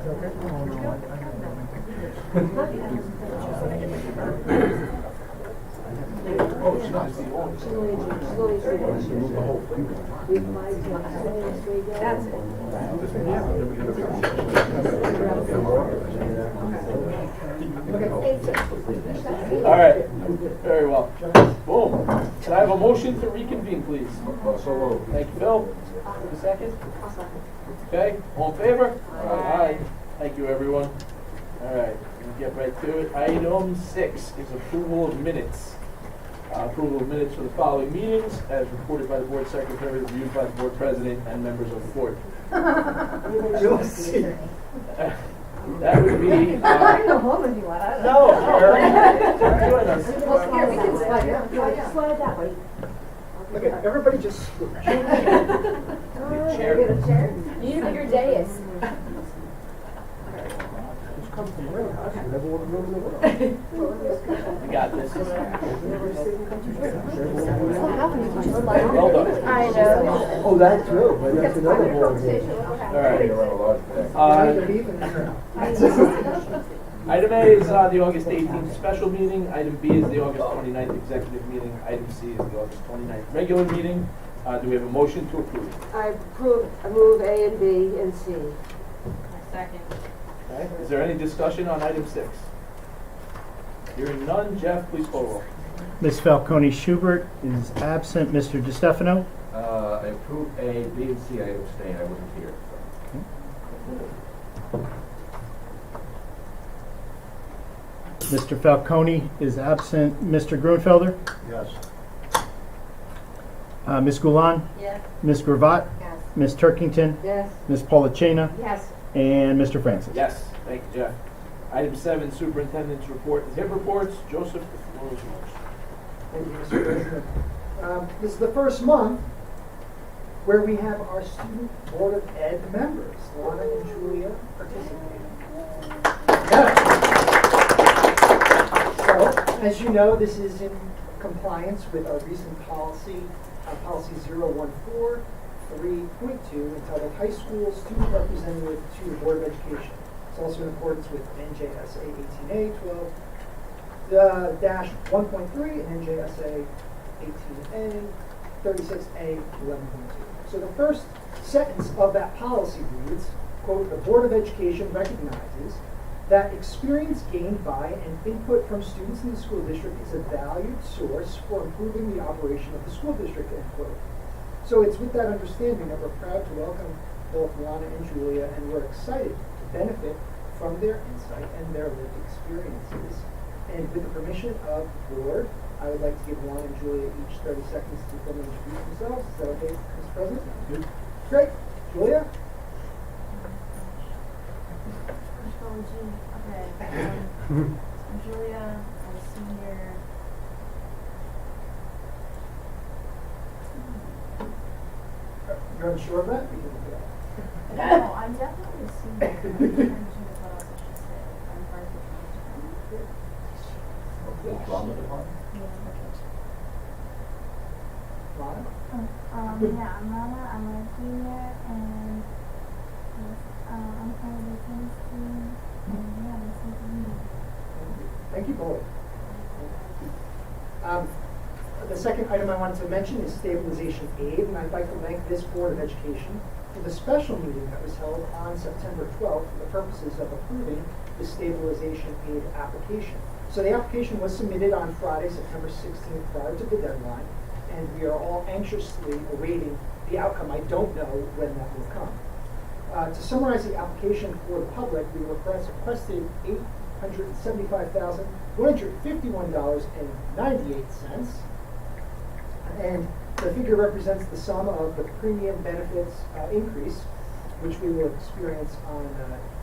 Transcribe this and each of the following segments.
Oh, she's not. That's it. All right, very well. Boom. Can I have a motion to reconvene, please? Thank you, Phil. A second? Okay, all in favor? Aye. Thank you, everyone. All right, we'll get right to it. Item 6 is approval of minutes. Approval of minutes for the following meetings, as reported by the board secretary, reviewed by the board president, and members of the board. That would be. I know home if you want. I don't No, know. join us. Well, here, we can slide that way. Okay, everybody just scoot. Chair. Get a chair. You need to put your dais. We got this. Well done. I know. Oh, that's true, but that's another board game. All right. Item A is the August 18th special meeting. Item B is the August 29th executive meeting. Item C is the August 29th regular meeting. Do we have a motion to approve? I move A and B and C. Second. Okay. Is there any discussion on item 6? Hearing none, Jeff, please call roll. Ms. Falcone Schubert is absent. Mr. DiStefano? I approve A, B, and C. I abstain. I wasn't here. Mr. Falcone is absent. Mr. Grunfelder? Yes. Ms. Goulan? Yes. Ms. Gravatt? Yes. Ms. Turkington? Yes. Ms. Polachena? Yes. And Mr. Francis? Yes, thank you, Jeff. Item 7, superintendent's report and HIP reports. Joseph, the floor is yours. Thank you, Mr. President. This is the first month where we have our student board of ed members, Lana and Julia, participating. So, as you know, this is in compliance with our recent policy, policy 014. 3.2 entitled High School Student Representative to the Board of Education. It's also in accordance with NJSA 18A 12-1.3 and NJSA 18A 36A 11.2. So the first sentence of that policy reads, quote, the Board of Education recognizes that experience gained by and input from students in the school district is a valued source for improving the operation of the school district, end quote. So it's with that understanding that we're proud to welcome both Lana and Julia, and we're excited to benefit from their insight and their lived experiences. And with the permission of the board, I would like to give Lana and Julia each 30 seconds to come and introduce themselves. Is that okay, Mr. President? Good. Great. Julia? Okay. I'm Julia. I'm a senior. You're unsure of that? We can look it up. No, I'm definitely a senior. I'm trying to think what else I should say. I'm part of the community. Lana? Yeah, I'm Lana. I'm a senior, and I'm part of the tennis team. And yeah, I'm a senior. Thank you both. The second item I wanted to mention is Stabilization Aid, and I'd like to thank this Board of Education for the special meeting that was held on September 12th for the purposes of approving the Stabilization Aid application. So the application was submitted on Friday, September 16th, prior to the deadline, and we are all anxiously awaiting the outcome. I don't know when that will come. To summarize the application for the public, we requested $875,151.98, and the figure represents the sum of the premium benefits increase, which we will experience on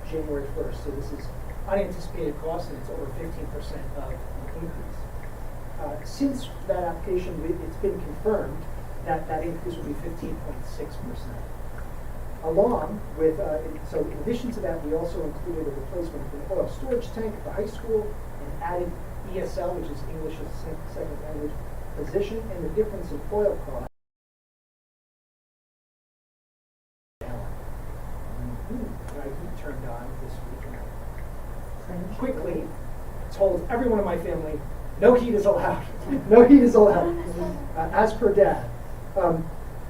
January 1st. So this is unanticipated cost, and it's over 15% of the increase. Since that application, it's been confirmed that that increase will be 15.6%. Along with, so in addition to that, we also included a replacement of an oil storage tank at the high school and added ESL, which is English as a second language, position, and the difference in oil cost. My heat turned on this quickly told everyone in my family, no heat is allowed. No heat is allowed, as per Dad.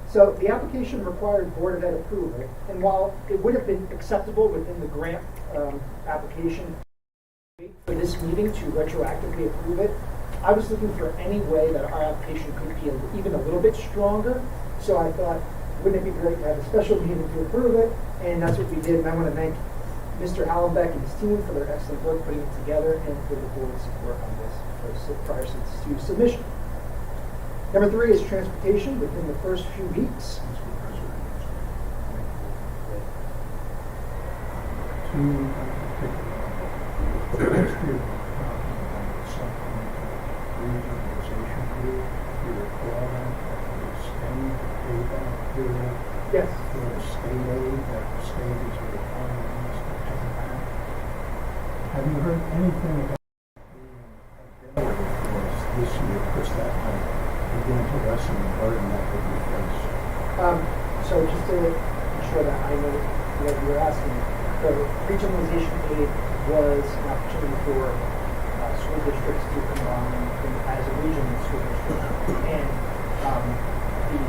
So the application required Board of Ed approval, and while it would have been acceptable within the grant application for this meeting to retroactively approve it, I was looking for any way that our application could be even a little bit stronger. So I thought, wouldn't it be great to have a special meeting to approve it? And that's what we did. And I want to thank Mr. Hallenbeck and his team for their excellent work putting it together and for the board's support on this prior to submission. Number 3 is transportation within the first few weeks. Yes. For the state aid that the state is requiring us to pay back. Have you heard anything about being available for us this year? Because that might begin to lessen the burden that we face. So just to ensure that I know what you're asking, the regionalization aid was an opportunity for school districts to combine as a regional school district, and the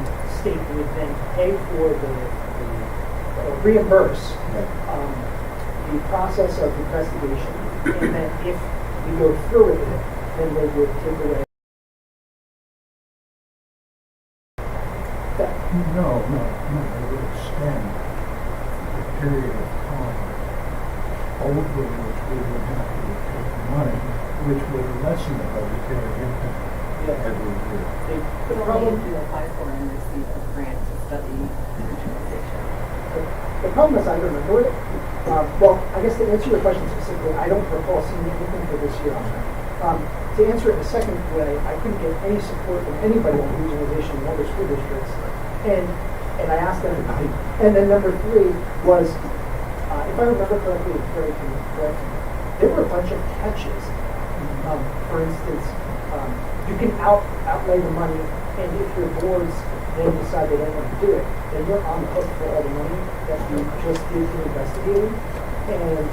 state would then pay for or reimburse the process of investigation, and then if we go through with it, then they would take away. No, it would extend the period of time over which we would have to take money, which would lessen the budgetary impact every year. The problem you apply for and receive a grant to study regionalization. The problem is I don't remember it. Well, I guess to answer your question specifically, I don't recall seeing anything for this year on that. To answer it in a second way, I couldn't get any support from anybody on regionalization in other school districts. And I asked everybody. And then number 3 was, if I remember correctly, there were a bunch of catches. For instance, you can outlay the money, and if your boards then decide they don't want to do it, then you're on the hook for all the money that you just did in investigating. And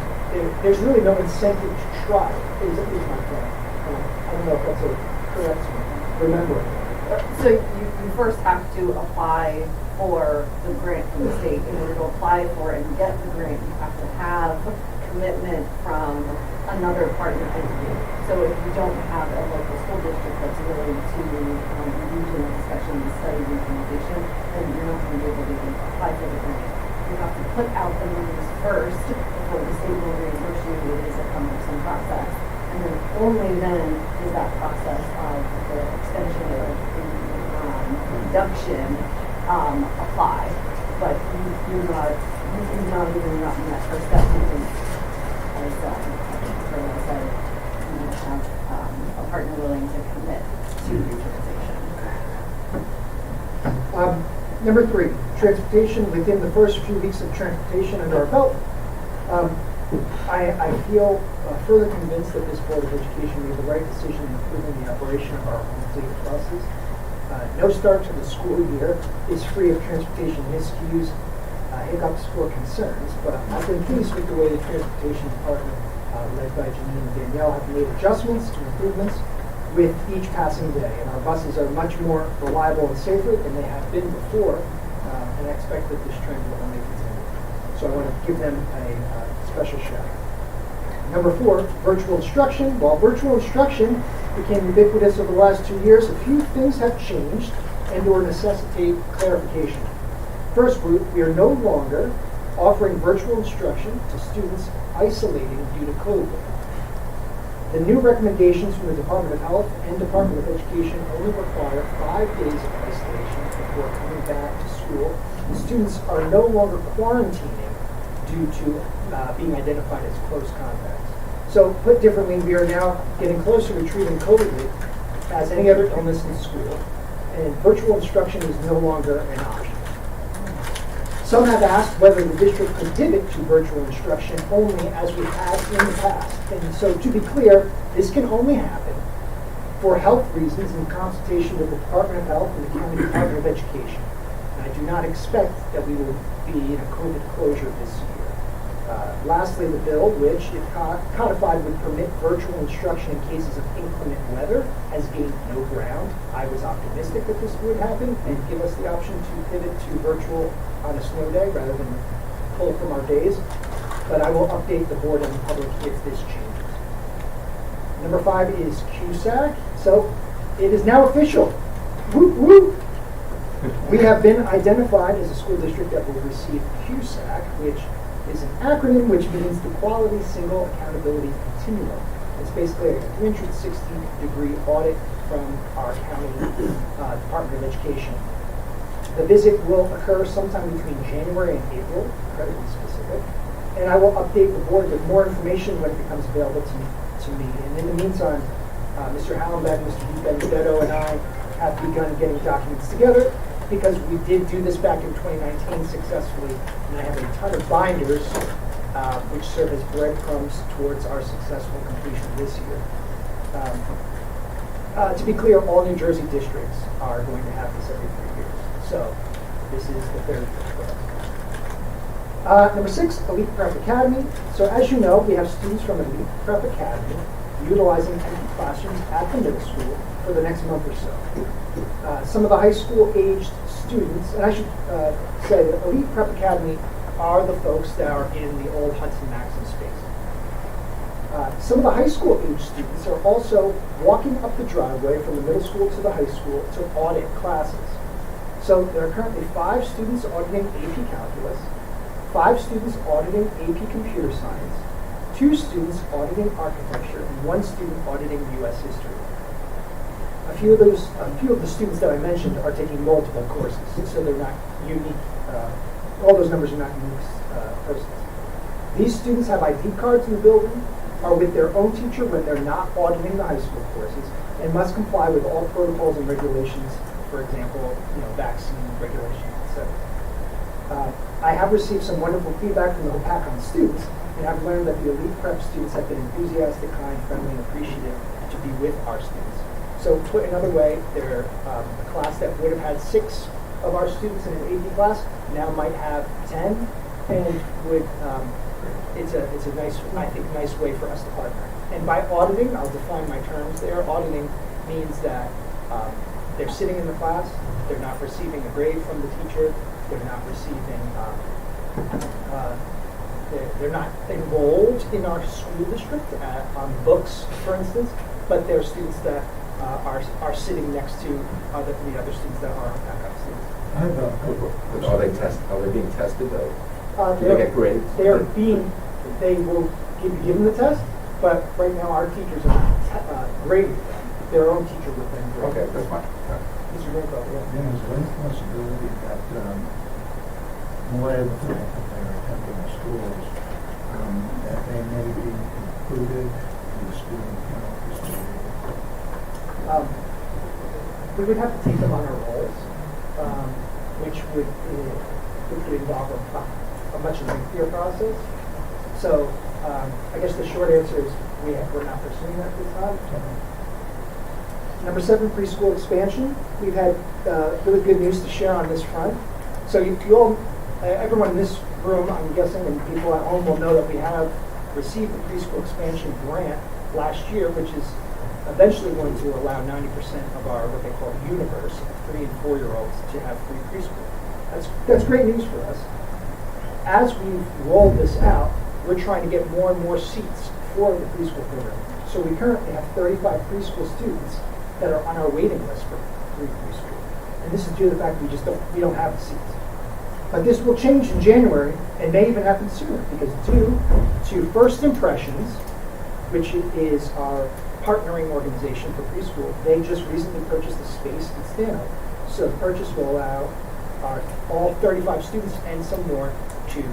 there's really no incentive to try, is my point. I don't know if that's a correct remembering. So you first have to apply for the grant from the state. In order to apply for it and get the grant, you have to have commitment from another partner entity. So if you don't have a local school district that's willing to engage in a discussion and study regionalization, then you're not going to be able to even apply for the grant. You have to put out the numbers first before the state will reimburse you. It is a cumbersome process. And then only then is that process of the extension of the reduction apply. But you're not even in that first step. As Carla said, you have a partner willing to commit to regionalization. Number 3, transportation within the first few weeks of transportation under our belt. I feel further convinced that this Board of Education made the right decision in approving the operation of our home fleet of buses. No start to the school year is free of transportation miscues, hiccups, or concerns, but I've been pleased with the way the transportation department, led by Janine and Danielle, have made adjustments and improvements with each passing day, and our buses are much more reliable and safer than they have been before, and I expect that this trend will only continue. So I want to give them a special shout out. Number 4, virtual instruction. While virtual instruction became ubiquitous over the last 2 years, a few things have changed and or necessitate clarification. First group, we are no longer offering virtual instruction to students isolating due to COVID. The new recommendations from the Department of Health and Department of Education only require 5 days of isolation before coming back to school. And students are no longer quarantining due to being identified as close contacts. So put differently, we are now getting closer to treating COVID as any other illness in school, and virtual instruction is no longer an option. Some have asked whether the district could pivot to virtual instruction only as we have in the past. And so to be clear, this can only happen for health reasons in consultation with the Department of Health and the County Department of Education. And I do not expect that we will be in a COVID closure this year. Lastly, the bill, which, if codified, would permit virtual instruction in cases of inclement weather, has gained no ground. I was optimistic that this would happen and give us the option to pivot to virtual on a snow day rather than pull from our days. But I will update the board and the public if this changes. Number 5 is QSAC. So it is now official. Whoop, whoop. We have been identified as a school district that will receive QSAC, which is an acronym which means the Quality Single Accountability Continuum. It's basically a 360-degree audit from our county Department of Education. The visit will occur sometime between January and April, incredibly specific, and I will update the board with more information when it becomes available to me. And in the meantime, Mr. Hallenbeck, Mr. Benedetto, and I have begun getting documents together because we did do this back in 2019 successfully, and I have a ton of binders which serve as breadcrumbs towards our successful completion this year. To be clear, all New Jersey districts are going to have this every 3 years. So this is the third program. Number 6, Elite Prep Academy. So as you know, we have students from Elite Prep Academy utilizing empty classrooms at the middle school for the next month or so. Some of the high school aged students, and I should say that Elite Prep Academy are the folks that are in the old Hudson Maxim space. Some of the high school age students are also walking up the driveway from the middle school to the high school to audit classes. So there are currently 5 students auditing AP Calculus, 5 students auditing AP Computer Science, 2 students auditing Architecture, and 1 student auditing U.S. History. A few of the students that I mentioned are taking multiple courses, so they're not unique. All those numbers are not unique persons. These students have ID cards in the building, are with their own teacher when they're not auditing the high school courses, and must comply with all protocols and regulations, for example, vaccine regulations, etc. I have received some wonderful feedback from the Hopatcong students, and I've learned that the Elite Prep students have been enthusiastic, kind, friendly, and appreciative to be with our students. So put another way, they're a class that would have had 6 of our students in an AP class now might have 10, and would it's a nice, I think, nice way for us to partner. And by auditing, I'll define my terms there. Auditing means that they're sitting in the class, they're not receiving a grade from the teacher, they're not receiving, they're not enrolled in our school district on books, for instance, but they're students that are sitting next to the other students that are backup students. I have Are they being tested though? Do They're- they get grades? They will be given the test, but right now our teachers are not grading them. Their own teacher would then grade. Okay, that's fine. Mr. Rinko, yeah. Is there any possibility that more of the fact that they're attending the schools, that they may be included in the student count history? We would have to take them on our rolls, which would involve a much lengthier process. So I guess the short answer is we're not pursuing that this time. Number 7, preschool expansion. We've had really good news to share on this front. So you all, everyone in this room, I'm guessing, and people at home will know that we have received the preschool expansion grant last year, which is eventually going to allow 90% of our what they call universe of 3- and 4-year-olds to have free preschool. That's great news for us. As we've rolled this out, we're trying to get more and more seats for the preschool program. So we currently have 35 preschool students that are on our waiting list for free preschool. And this is due to the fact we don't have the seats. But this will change in January and may even happen sooner because due to First Impressions, which is our partnering organization for preschool, they just recently purchased a space in Stanhope. So the purchase will allow all 35 students and some more to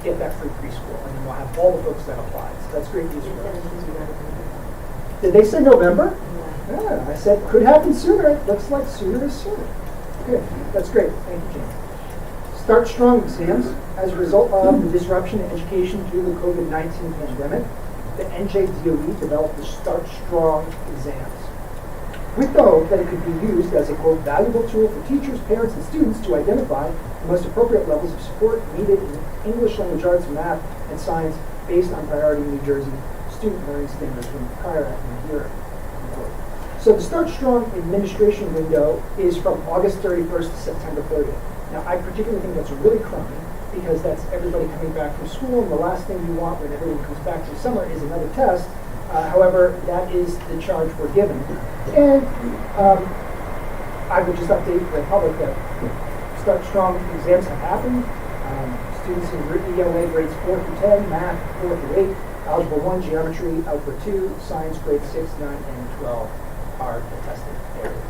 get that free preschool, and then we'll have all the folks that apply. So that's great news for us. Did they say November? Yeah, I said could happen sooner. It looks like sooner is sooner. Good, that's great. Thank you, Jane. Start Strong exams. As a result of the disruption in education due to the COVID-19 pandemic, the NJDOE developed the Start Strong exams, with the hope that it could be used as a, quote, valuable tool for teachers, parents, and students to identify the most appropriate levels of support needed in English, language arts, math, and signs based on priority New Jersey student learning standards from the prior academic year. Unquote. So the Start Strong administration window is from August 31st to September 30th. Now, I particularly think that's really crummy because that's everybody coming back from school, and the last thing you want when everyone comes back from summer is another test. However, that is the charge we're given. And I would just update the public that Start Strong exams have happened. Students in ELA grades 4 through 10, math 4 through 8, algebra 1, geometry, algebra 2, science grades 6, 9, and 12 are the tested areas.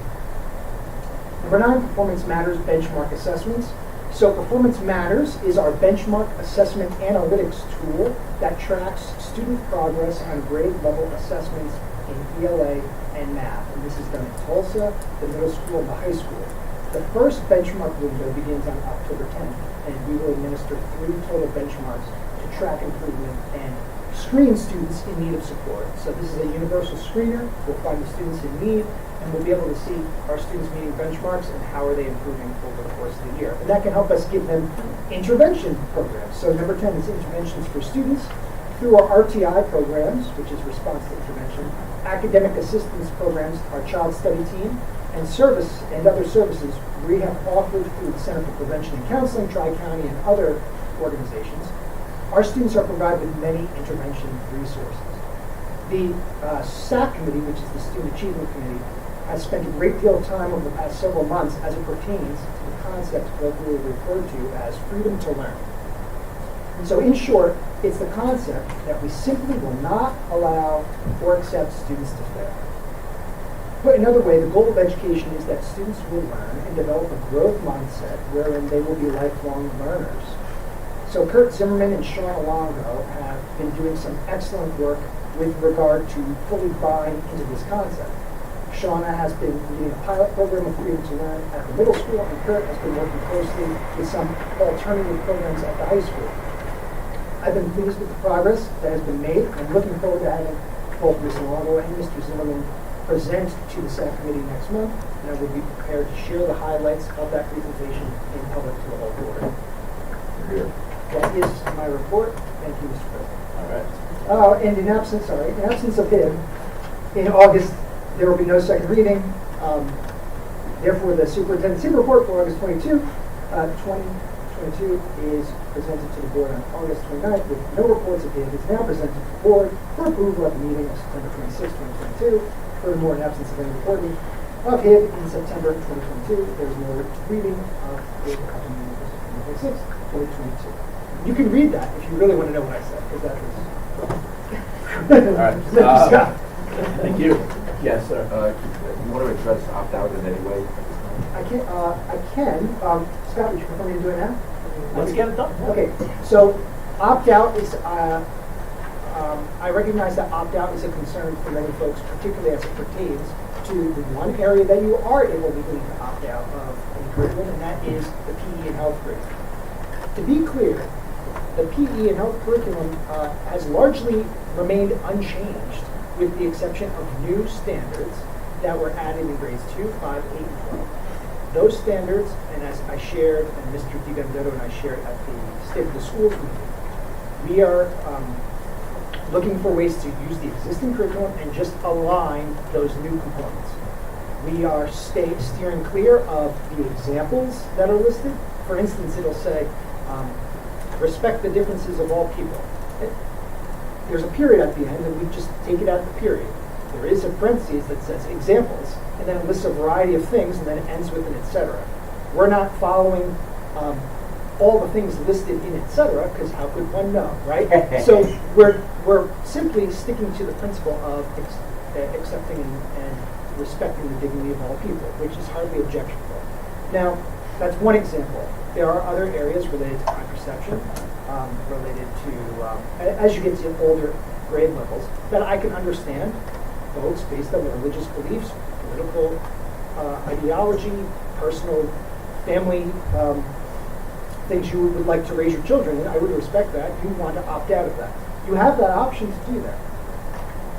Number 9, Performance Matters benchmark assessments. So Performance Matters is our benchmark assessment analytics tool that tracks student progress on grade level assessments in ELA and math. And this is done in Tulsa, the middle school, and the high school. The first benchmark window begins on October 10th, and we will administer 3 total benchmarks to track improvement and screen students in need of support. So this is a universal screener. We'll find the students in need, and we'll be able to see our students meeting benchmarks and how are they improving over the course of the year. And that can help us give them intervention programs. So number 10 is interventions for students through our RTI programs, which is response to intervention, academic assistance programs, our child study team, and service and other services we have offered through the Center for Prevention and Counseling, Tri-County, and other organizations. Our students are provided with many intervention resources. The SAC committee, which is the Student Achievement Committee, has spent a great deal of time over the past several months as it pertains to the concept colloquially referred to as freedom to learn. And so in short, it's the concept that we simply will not allow or accept students to fail. Put another way, the goal of education is that students will learn and develop a growth mindset wherein they will be lifelong learners. So Kurt Zimmerman and Shauna Longo have been doing some excellent work with regard to fully buying into this concept. Shauna has been leading a pilot program of Freedom to Learn at the middle school, and Kurt has been working closely with some alternative programs at the high school. I've been pleased with the progress that has been made, and I'm looking forward to having both Ms. Longo and Mr. Zimmerman present to the SAC committee next month, and I will be prepared to share the highlights of that presentation in public to the whole board. Here. That is my report. Thank you, Mr. President. All right. And in absence of him, in August, there will be no second reading. Therefore, the superintendent's report for August 22, 2022 is presented to the board on August 29th with no reports of him. It's now presented to the board for approval at the meeting of September 26, 2022. Furthermore, in absence of any reporting of him in September 2022, there is no reading of the meeting of September 26, 2022. You can read that if you really want to know what I said, because that was... All right. Scott. Thank you. Yes, sir. You want to address opt-out in any way? I can. Scott, would you prefer me to do it now? Let's get it done. Okay, so opt-out is, I recognize that opt-out is a concern for many folks, particularly as it pertains to the one area that you are able legally to opt out of a curriculum, and that is the PE and health curriculum. To be clear, the PE and health curriculum has largely remained unchanged with the exception of new standards that were added in grades 2, 5, 8, and 12. Those standards, and as I shared, and Mr. DiBenedetto and I shared at the State of the Schools meeting, we are looking for ways to use the existing curriculum and just align those new components. We are steering clear of the examples that are listed. For instance, it'll say, respect the differences of all people. There's a period at the end, and we just take it out of the period. There is a parentheses that says examples, and then it lists a variety of things, and then it ends with an etc. We're not following all the things listed in etc. because how could one know, right? So we're simply sticking to the principle of accepting and respecting the dignity of all people, which is hardly objectionable. Now, that's one example. There are other areas related to contraception, related to, as you get to older grade levels, that I can understand folks based on their religious beliefs, political ideology, personal family things you would like to raise your children in. I would respect that. You want to opt out of that. You have that option to do that.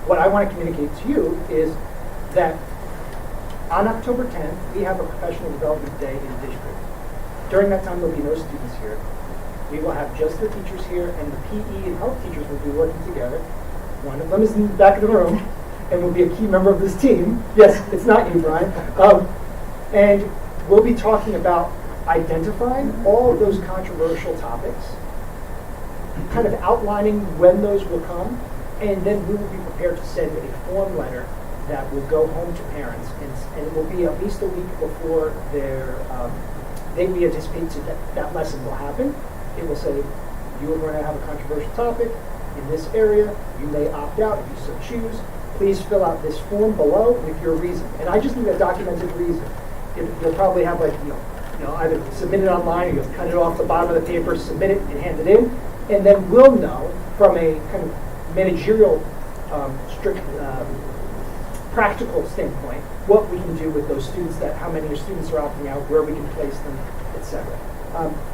What I want to communicate to you is that on October 10th, we have a professional development day in district. During that time, there will be no students here. We will have just the teachers here, and the PE and health teachers will be working together. One of them is in the back of the room and will be a key member of this team. Yes, it's not you, Brian. And we'll be talking about identifying all of those controversial topics, kind of outlining when those will come, and then we will be prepared to send a form letter that will go home to parents, and it will be at least a week before their we anticipate that lesson will happen. It will say, you are going to have a controversial topic in this area. You may opt out if you so choose. Please fill out this form below with your reason. And I just need a documented reason. You'll probably have either submit it online or you'll cut it off the bottom of the paper, submit it and hand it in. And then we'll know from a kind of managerial, strict, practical standpoint what we can do with those students, how many students are opting out, where we can place them, etc.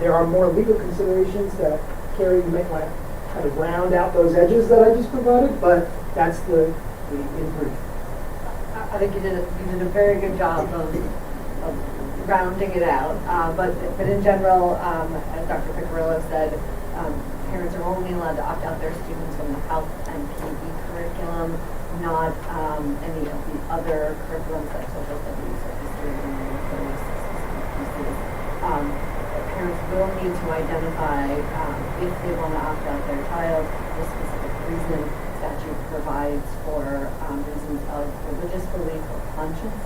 There are more legal considerations that Carrie, you might want to kind of round out those edges that I just provided, but that's the in brief. I think you did a very good job of rounding it out. But in general, as Dr. Piccirillo said, parents are only allowed to opt out their students from the health and PE curriculum, not any of the other curriculums like social studies or history and those pieces. Parents will need to identify if they want to opt out their child, the specific reason. Statute provides for reasons of religious belief or conscience.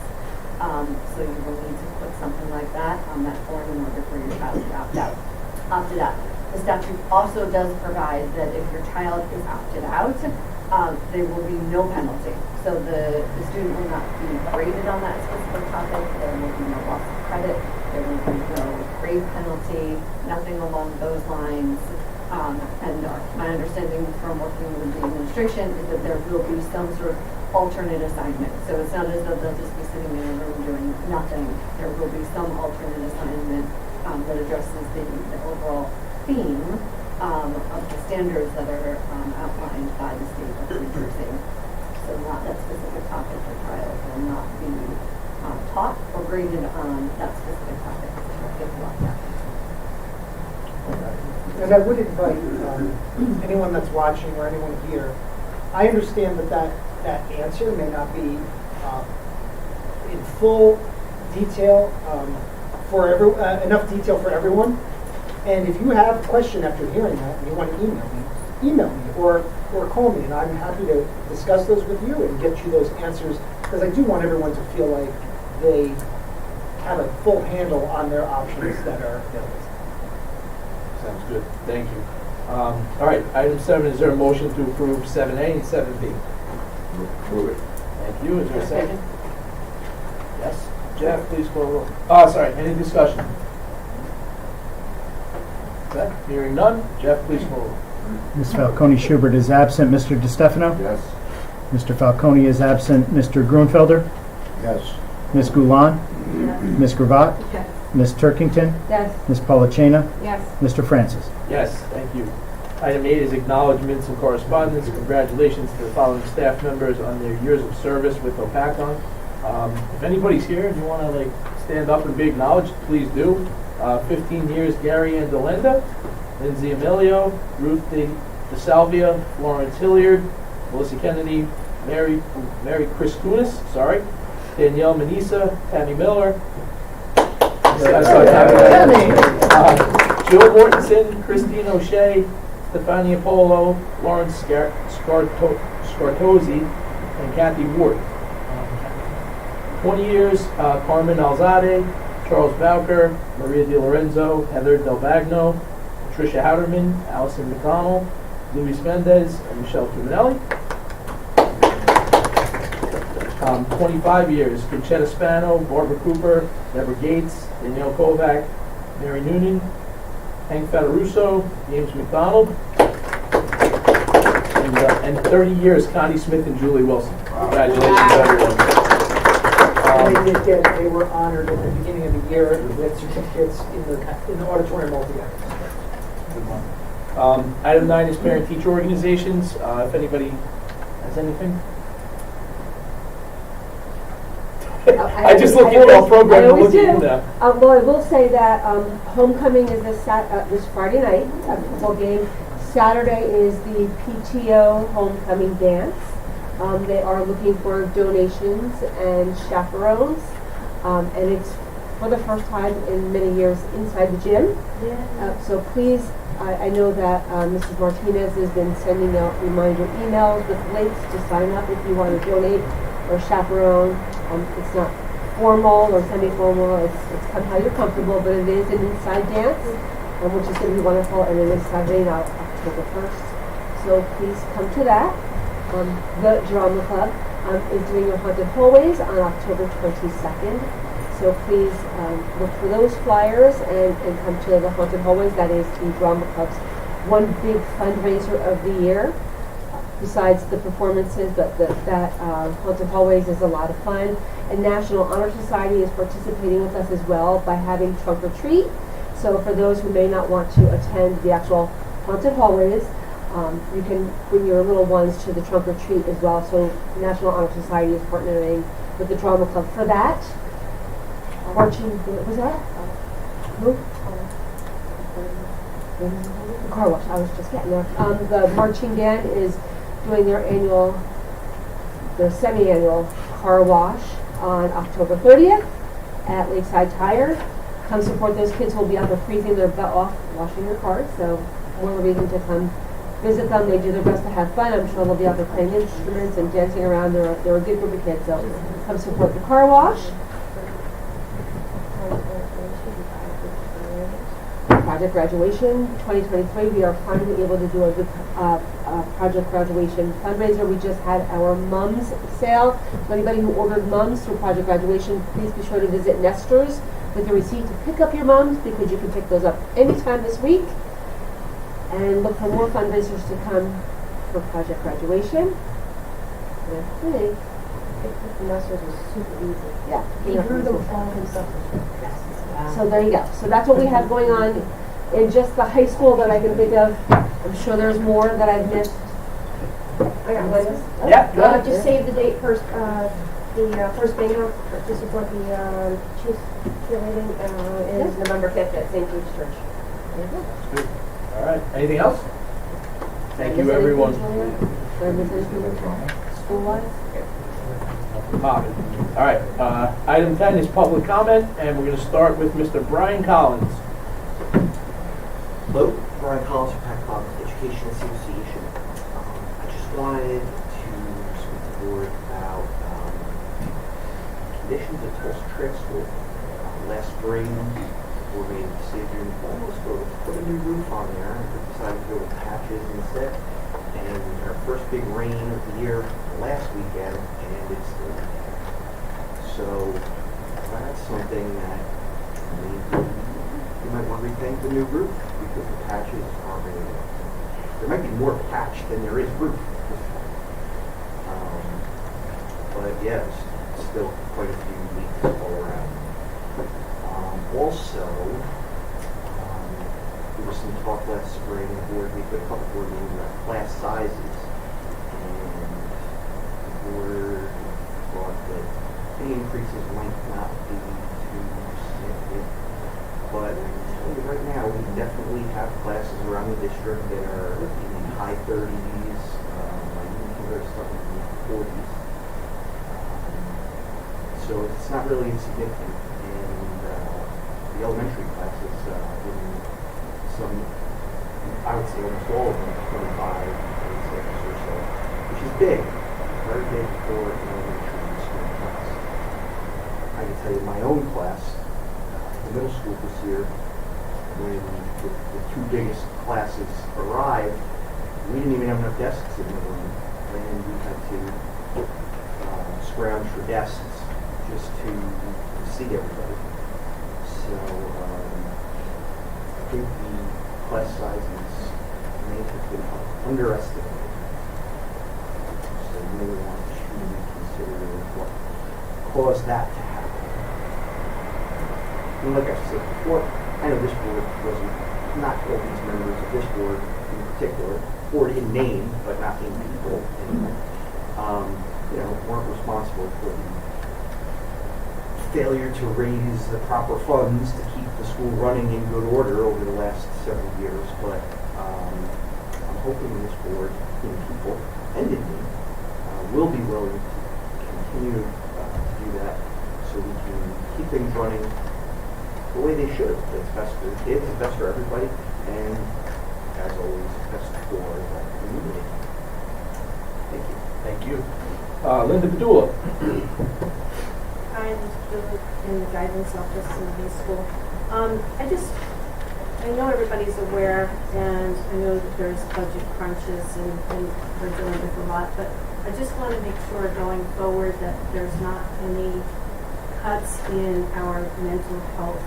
So you will need to put something like that on that form in order for your child to opt out. The statute also does provide that if your child is opted out, there will be no penalty. So the student will not be graded on that specific topic. There will be no loss of credit. There will be no grade penalty, nothing along those lines. And my understanding from working with the administration is that there will be some sort of alternate assignment. So it's not as though they'll just be sitting in a room doing nothing. There will be some alternate assignment that addresses the overall theme of the standards that are outlined by the state of New Jersey. So not that specific topic or trial will not be taught or graded on that specific topic. And I would invite anyone that's watching or anyone here, I understand that answer may not be in full detail enough detail for everyone. And if you have a question after hearing that and you want to email me or call me, and I'm happy to discuss those with you and get you those answers, because I do want everyone to feel like they have a full handle on their options that are available. Sounds good. Thank you. All right, item 7, is there a motion to approve 7A and 7B? Move it. Thank you. Is there a second? Yes. Jeff, please call the roll. Oh, sorry. Any discussion? Okay. Hearing none. Jeff, please call the roll. Ms. Falcone Schubert is absent. Mr. DiStefano? Yes. Mr. Falcone is absent. Mr. Grunfelder? Yes. Ms. Goulan? Yes. Ms. Gravatt? Yes. Ms. Turkington? Yes. Ms. Polachena? Yes. Mr. Francis? Yes, thank you. Item 8 is acknowledgments of correspondence. Congratulations to the following staff members on their years of service with Hopatcong. If anybody's here and you want to stand up and be acknowledged, please do. 15 years, Gary and Delenda, Lindsay Emilio, Ruth DeSalvia, Florence Hilliard, Melissa Kennedy, Mary Chris Kunis, Danielle Manisa, Tammy Miller, Jill Mortensen, Christine O'Shea, Stefania Polo, Lawrence Scartozzi, and Kathy Ward. 20 years, Carmen Alzade, Charles Bowker, Maria DiLorenzo, Heather Delvagno, Patricia Howderman, Allison McConnell, Luis Mendez, and Michelle Tuminelli. 25 years, Conchetta Spano, Barbara Cooper, Deborah Gates, Danielle Kovac, Mary Noonan, Hank Federuso, James McDonald, and 30 years, Connie Smith and Julie Wilson. Congratulations, everyone. They were honored at the beginning of the year with certificates in the auditorium altogether. Good one. Item 9 is parent-teacher organizations. If anybody has anything. I just look at your program and always look at you do. now. Well, I will say that homecoming is this Friday night, a football game. Saturday is the Pto Homecoming Dance. They are looking for donations and chaperones, and it's for the first time in many years inside the gym. So please, I know that Mrs. Martinez has been sending out reminder emails with links to sign up if you want to donate or chaperone. It's not formal or semi-formal, it's kind of how you're comfortable, but it is an inside dance, which is going to be wonderful, and it is Saturday night, October 1st. So please come to that. The Drama Club is doing your haunted hallways on October 22nd. So please look for those flyers and come to the haunted hallways. That is the Drama Club's one big fundraiser of the year. Besides the performances, but that haunted hallways is a lot of fun. And National Honor Society is participating with us as well by having trunk or treat. So for those who may not want to attend the actual haunted hallways, you can bring your little ones to the trunk or treat as well. So National Honor Society is partnering with the Drama Club for that. Marching, what was that? Who? The car wash, I was just getting there. The marching band is doing their semi-annual car wash on October 30th at Lakeside Tire. Come support those kids who will be out there freezing their butt off washing their cars, so more reason to come visit them. They do their best to have fun. I'm sure they'll be out there playing instruments and dancing around. They're a good group of kids, so come support the car wash. Project graduation 2023. We are finally able to do a good project graduation fundraiser. We just had our mums sale. So anybody who ordered mums through project graduation, please be sure to visit Nestor's with a receipt to pick up your mums, because you can pick those up anytime this week. And look for more fundraisers to come for project graduation. And I think Nestor's was super easy. Yeah. He grew them all himself. So there you go. So that's what we have going on in just the high school that I can think of. I'm sure there's more that I've missed. I got this. Yeah, go ahead. Just save the date first, the first bingo to support the cheerleading is November 5th at St. Jude's Church. All right, anything else? Thank you, everyone. School-wise? All right, item 10 is public comment, and we're going to start with Mr. Brian Collins. Hello, Brian Collins from Hopatcong Education Association. I just wanted to speak to the board about conditions at Tulsa Preschool. Last spring, we made a decision almost to put a new roof on there, and we decided to go with patches instead. And our first big rain of the year last weekend, and it's still leaking. So that's something that you might want to rethink the new roof, because the patches aren't really there. There might be more patch than there is roof. But yeah, there's still quite a few leaks all around. Also, there was some talk last spring at the board meeting, a couple board meetings about class sizes, and the board thought that any increases might not be too significant. But right now, we definitely have classes around the district that are in the high 30s, even something in the 40s. So it's not really insignificant. And the elementary classes, in some, I would say almost all of them, 25, 26 or so, which is big, very big for an elementary school class. I can tell you my own class, the middle school this year, when the two biggest classes arrived, we didn't even have enough desks in the room, and we had to scrounge for desks just to see everybody. So I think the class sizes may have been underestimated. So you may want to reconsider what caused that to happen. And like I said before, I know this board wasn't, not all these members of this board in particular, board in name, but not in people anyway, weren't responsible for the failure to raise the proper funds to keep the school running in good order over the last several years, but I'm hoping this board, in people and in me, will be willing to continue to do that so we can keep things running the way they should. That's best for the kids, it's best for everybody, and as always, best for the community. Thank you. Thank you. Linda Padula. I'm in the guidance office in high school. I know everybody's aware, and I know that there's budget crunches and we're dealing with a lot, but I just want to make sure going forward that there's not any cuts in our mental health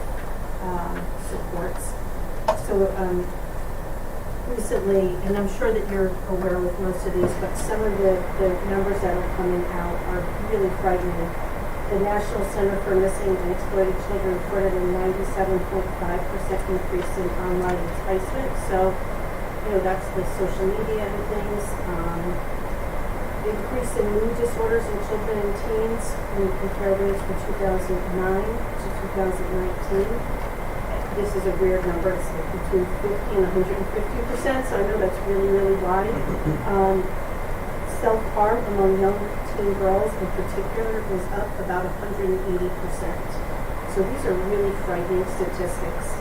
supports. So recently, and I'm sure that you're aware with most of these, but some of the numbers that are coming out are really frightening. The National Center for Missing and Exploited Children reported a 97.5% increase in online enticement. So, that's the social media and things. The increase in mood disorders in children and teens, when you compare those from 2009 to 2019. This is a weird number. It's like between 50 and 150%. So I know that's really, really wide. Self-harm among young teen girls in particular was up about 180%. So these are really frightening statistics.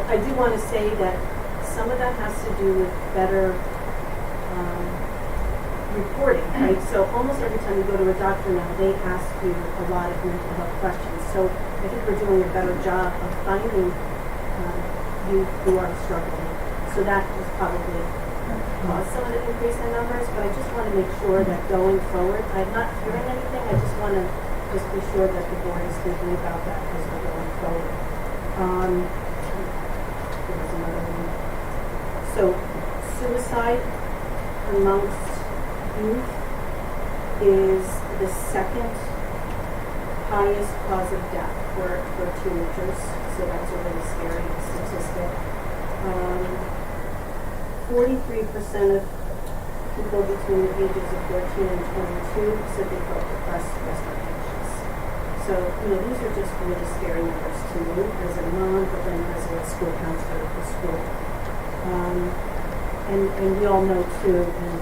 I do want to say that some of that has to do with better reporting, right? So almost every time you go to a doctor now, they ask you a lot of mental health questions. So I think we're doing a better job of finding youth who are struggling. So that is probably some of the increase in numbers, but I just want to make sure that going forward, I'm not hearing anything, I just want to be sure that the board is thinking about that as we're going forward. There was another one. So suicide amongst youth is the second highest cause of death for teenagers, so that's a really scary statistic. 43% of people between the ages of 14 and 22 said they felt depressed or anxious. So, these are just really scary numbers to me as a mom, but then as a school counselor at the school. And we all know too, and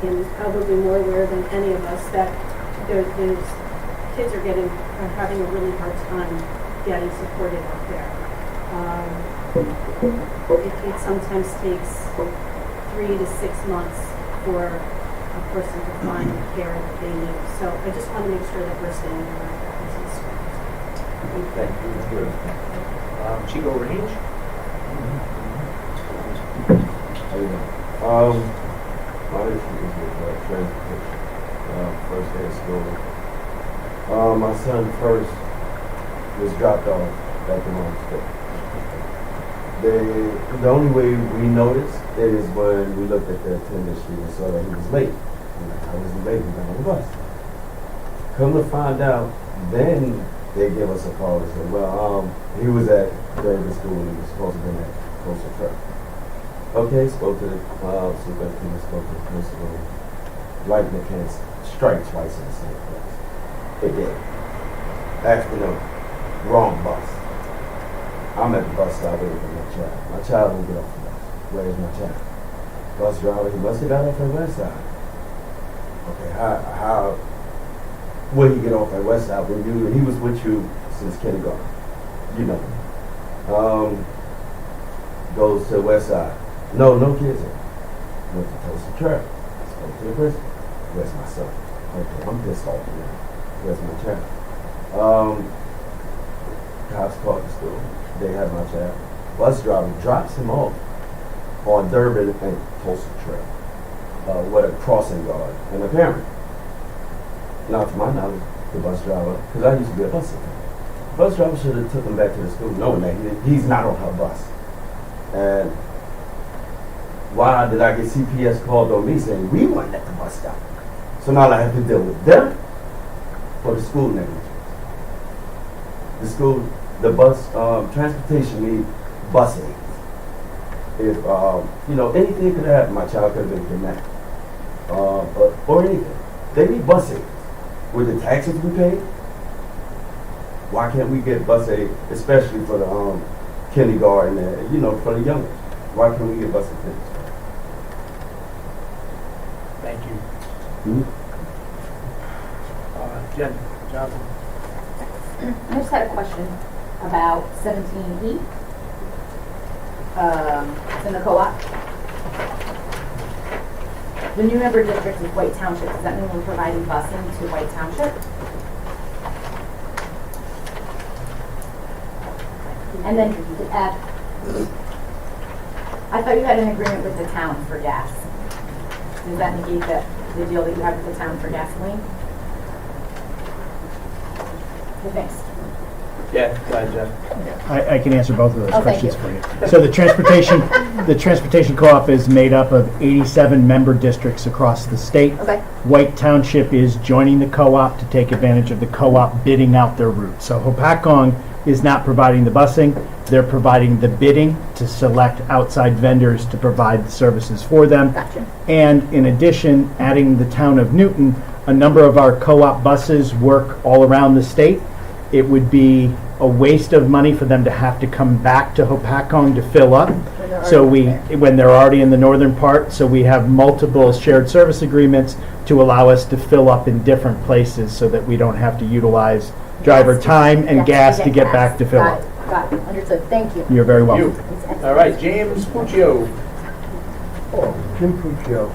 Tim is probably more aware than any of us, that there's kids are having a really hard time getting supported out there. It sometimes takes 3 to 6 months for a person to find the care that they need. So I just want to make sure that we're staying in our business. Thank you. Good. Chico Range. How you doing? My issue is with transportation. First day of school. My son first was dropped off at the wrong school. The only way we noticed is when we looked at the attendance sheet and saw that he was late. I'm like, how was he late? He got on the bus. Come to find out, then they give us a call and said, well, he was at Derby School and he was supposed to be at Coastal Truck. Okay, spoke to the superintendent, spoke to the principal. Right mechanics strike twice in the same place. It did. Afternoon, wrong bus. I'm at the bus stop waiting for my child. My child won't get off the bus. Where's my child? Bus driver, he must have got off at West Side. Okay, how will he get off at West Side when he was with you since kindergarten? You know. Goes to West Side. No kids in. Went to Toast the Track. Spoke to the principal. Where's my son? Okay, I'm pissed off now. Where's my child? Cops called the school. They have my child. Bus driver drops him off on Durbin and Tulsa Trail with a crossing guard and a parent. Now, to my knowledge, the bus driver, because I used to be a bus attendant, the bus driver should have took him back to the school knowing that he's not on her bus. And why did I get CPS called on me saying we weren't at the bus stop? So now I have to deal with them for the school negligence. The bus, transportation need bus aids. If, anything could happen, my child could have been kidnapped, or anything. They need bus aids. With the taxes we pay, Why can't we get bus aid, especially for the kindergarten and, you know, for the youngest? Why can't we get bus aid? Thank you. Hmm? Jen Johnson. I just had a question about 17E. It's in the co-op. The new member district is White Township. Does that mean we're providing busing to White Township? And then, I thought you had an agreement with the town for gas. Does that negate the deal that you have with the town for gasoline? Okay, thanks. Yeah, go ahead, Jeff. I can answer both of those Oh, thank questions you. for you. So the transportation co-op is made up of 87 member districts across the state. Okay. White Township is joining the co-op to take advantage of the co-op bidding out their route. So Hopatcong is not providing the busing, they're providing the bidding to select outside vendors to provide the services for them. Gotcha. And in addition, adding the town of Newton, a number of our co-op buses work all around the state. It would be a waste of money for them to have to come back to Hopatcong to fill up. When they're already in the northern part, so we have multiple shared service agreements to allow us to fill up in different places so that we don't have to utilize driver time and gas to get back to fill up. Got it. Understood. Thank you. You're very welcome. All right, James Puccio. Oh, Jim Puccio.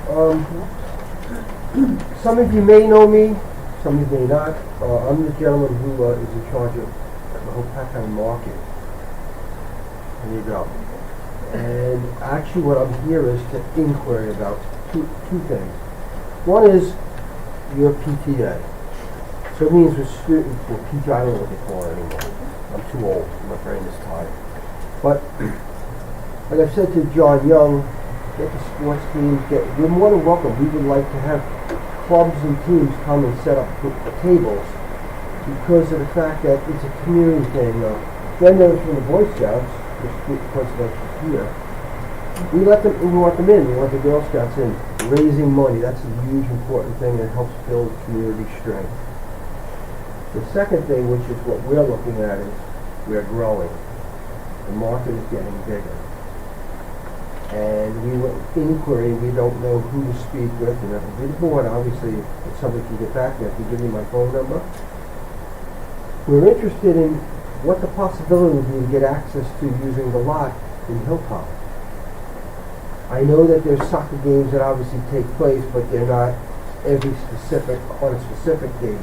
Some of you may know me, some of you may not. I'm the gentleman who is in charge of the Hopatcong market. There you go. And actually what I'm here is to inquire about two things. One is your PTA. So it means we're students, well, PTA, I don't know what they call it anymore. I'm too old, my brain is tired. But, like I've said to John Young, get the sports teams, we're more than welcome. We would like to have clubs and teams come and set up tables because of the fact that it's a community thing. Then there was from the Boy Scouts, which coincidentally here, we want them in, we want the Girl Scouts in, raising money. That's a huge important thing that helps build community strength. The second thing, which is what we're looking at, is we're growing. The market is getting bigger. And we went inquiry, we don't know who to speak with, and that will be the board. Obviously, if somebody can get back there, I can give you my phone number. We're interested in what the possibility would be to get access to using the lot in Hilltop. I know that there's soccer games that obviously take place, but they're not on a specific date.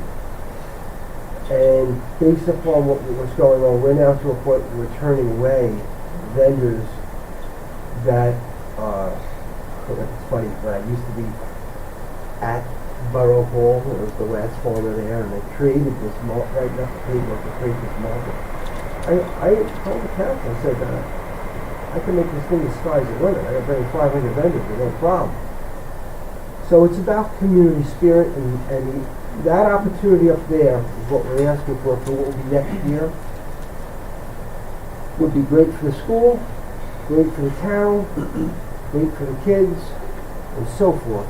And based upon what's going on, we're now to a point where we're turning away vendors that, it's funny, when I used to be at Borough Hall, it was the last farmer there, and they created this market, right now the paper to create this market. I told the council, I said, I can make this thing the sky's the limit. I can bring 500 vendors with no problem. So it's about community spirit, and that opportunity up there is what we're asking for what will be next year. Would be great for the school, great for the town, great for the kids, and so forth.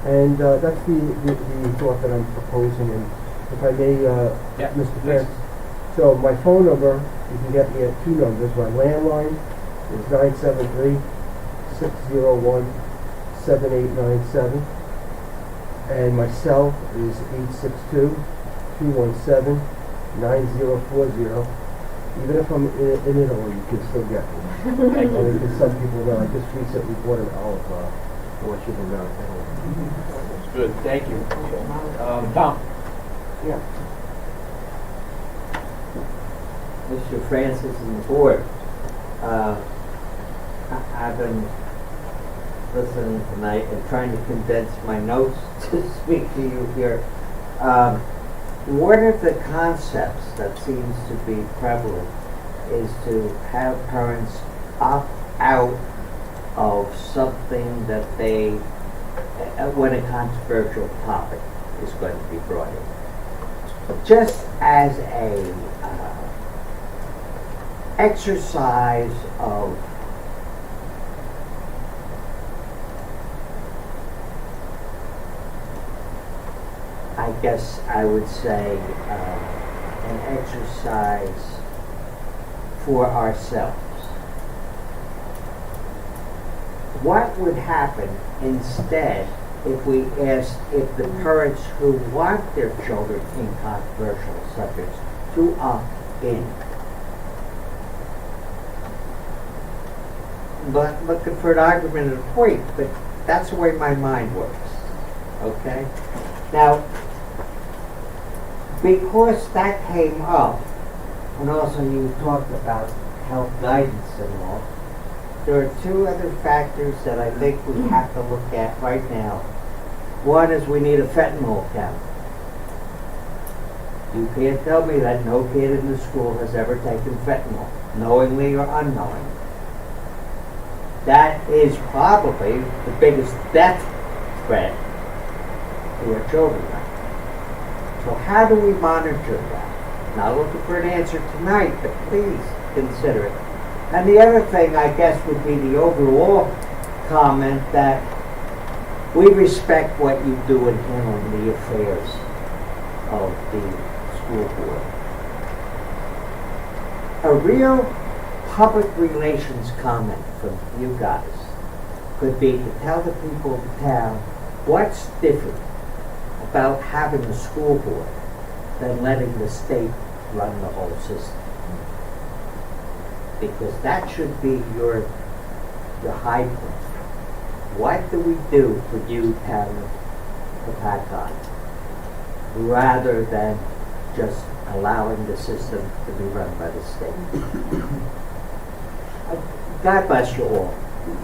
And that's the thought that I'm proposing. And if I may, Mr. Pence, so my phone number, you can get me at two numbers. My landline is 973-601-7897. And my cell is 862-217-9040. Even if I'm in Italy, you can still get me. Because some people know, I just recently bought an olive oil. I want you to know. That's good, thank you. Tom? Yeah. Mr. Francis and the board, I've been listening tonight and trying to condense my notes to speak to you here. One of the concepts that seems to be prevalent is to have parents opt out of something that they, when a controversial topic is going to be brought in. Just as a exercise of I guess I would say an exercise for ourselves. What would happen instead if we asked if the parents who want their children in controversial subjects to opt in? I'm not looking for an argument at a point, but that's the way my mind works. Okay? Now, because that came up, and also you talked about health guidance and all, there are two other factors that I think we have to look at right now. One is we need a fentanyl count. You can't tell me that no kid in the school has ever taken fentanyl, knowingly or unknowingly. That is probably the biggest death threat to our children. So how do we monitor that? Not looking for an answer tonight, but please consider it. And the other thing, I guess, would be the overall comment that we respect what you do in handling the affairs of the school board. A real public relations comment from you guys could be to tell the people of the town what's different about having a school board than letting the state run the whole system. Because that should be your high point. What do we do for you, town of Hopatcong, rather than just allowing the system to be run by the state? God bless you all.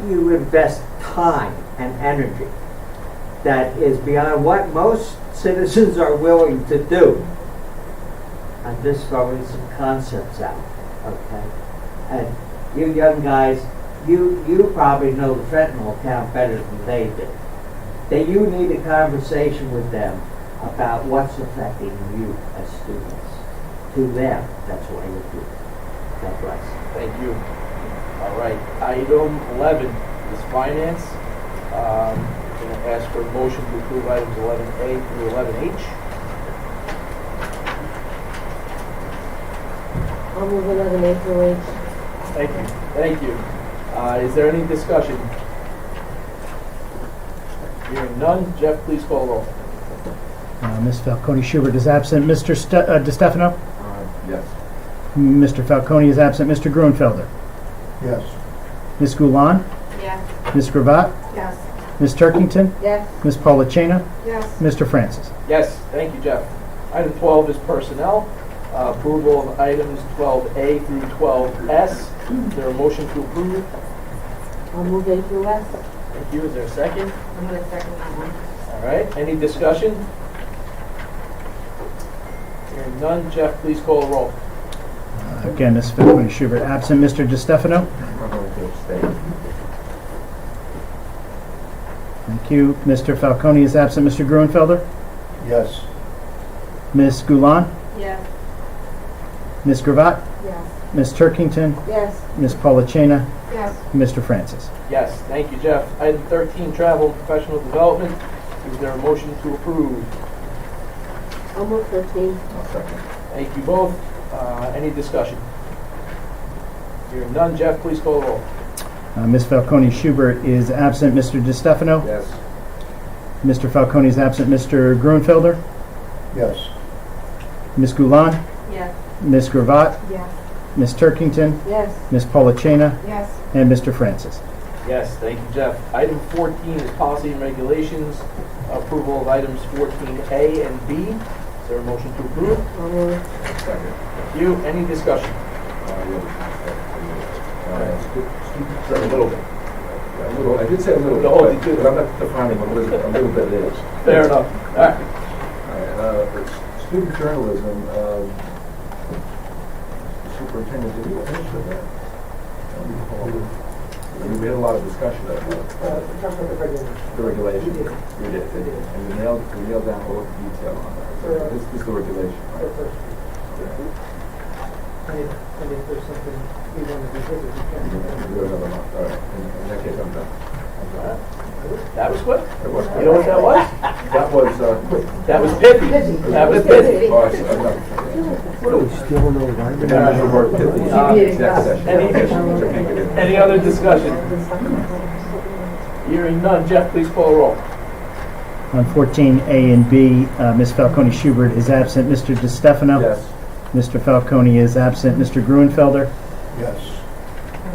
You invest time and energy that is beyond what most citizens are willing to do. I'm just throwing some concepts out, okay? And you young guys, you probably know the fentanyl count better than they do. That you need a conversation with them about what's affecting you as students. To them, that's why you're here. God bless. Thank you. All right, item 11 is finance. I'm going to ask for a motion to approve items 11A through 11H. I'll move 11A through H. Thank you. Thank you. Is there any discussion? Hearing none, Jeff, please call the roll. Ms. Falcone Schubert is absent. Mr. DeStefano? Yes. Mr. Falcone is absent. Mr. Grunfelder? Yes. Ms. Goulan? Yes. Ms. Gravatt? Yes. Ms. Turkington? Yes. Ms. Polachena? Yes. Mr. Francis? Yes, thank you, Jeff. Item 12 is personnel. Approval of items 12A through 12S. Is there a motion to approve? I'll move A through S. Thank you. Is there a second? I'm going to second that one. All right. Any discussion? Hearing none, Jeff, please call the roll. Again, Ms. Falcone Schubert absent. Mr. DeStefano? I'm going to abstain. Thank you. Mr. Falcone is absent. Mr. Grunfelder? Yes. Ms. Goulan? Yes. Ms. Gravatt? Yes. Ms. Turkington? Yes. Ms. Polachena? Yes. Mr. Francis? Yes, thank you, Jeff. Item 13, travel and professional development. Is there a motion to approve? I'll move 13. I'll second. Thank you both. Any discussion? Hearing none, Jeff, please call the roll. Ms. Falcone Schubert is absent. Mr. DeStefano? Yes. Mr. Falcone is absent. Mr. Grunfelder? Yes. Ms. Goulan? Yes. Ms. Gravatt? Yes. Ms. Turkington? Yes. Ms. Polachena? Yes. And Mr. Francis? Yes, thank you, Jeff. Item 14 is policy and regulations. Approval of items 14A and B. Is there a motion to approve? I'll move. Second. Thank you. Any discussion? Say a little bit. A little, I did say a little bit, No, you did. but I'm not defining what a little bit is. Fair enough. All right. For student journalism, superintendent, did you finish with that? I don't recall. I mean, we had a lot of discussion about the regulation. We did. And we nailed down all the detail on that. So this is the regulation, right? And if there's something we want to revisit, we We can. can do another month. All right. In that case, I'm done. All right. That was quick. It was. You know what that was? That was quick. That was pithy. That was pithy. Oh, I'm done. What are we still in the We're gonna have to work to the exec session. Any other discussion? Hearing none, Jeff, please call the roll. On 14A and B, Ms. Falcone Schubert is absent. Mr. DeStefano? Yes. Mr. Falcone is absent. Mr. Gruenfelder? Yes.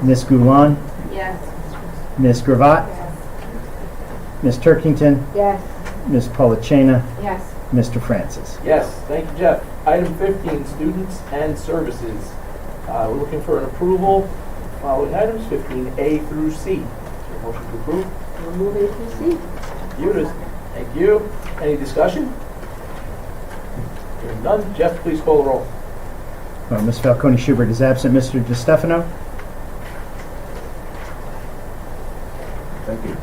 Ms. Goulan? Yes. Ms. Gravatt? Ms. Turkington? Yes. Ms. Polachena? Yes. Mr. Francis? Yes, thank you, Jeff. Item 15, students and services. We're looking for an approval. Following items, 15A through C. Is there a motion to approve? We'll move A through C. Thank you. Any discussion? Hearing none, Jeff, please call the roll. Ms. Falcone Schubert is absent. Mr. DeStefano? Thank you.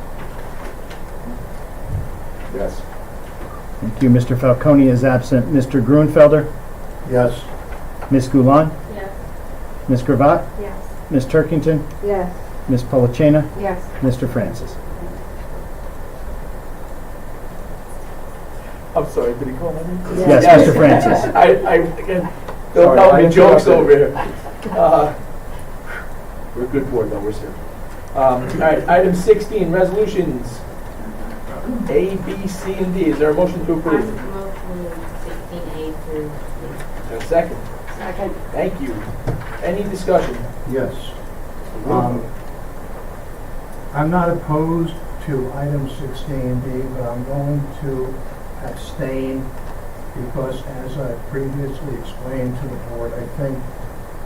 Yes. Thank you. Mr. Falcone is absent. Mr. Gruenfelder? Yes. Ms. Goulan? Yes. Ms. Gravatt? Yes. Ms. Turkington? Yes. Ms. Polachena? Yes. Mr. Francis? I'm sorry, did he call my name? Yes, Mr. Francis. Again, Sorry, don't tell I me jokes interrupted. over here. We're a good board, though, we're serious. All right, item 16, resolutions. A, B, C, and D. Is there a motion to approve? Motion 16A through Is there a second? Second. Thank you. Any discussion? Yes. I'm not opposed to item 16B, but I'm going to abstain because, as I previously explained to the board, I think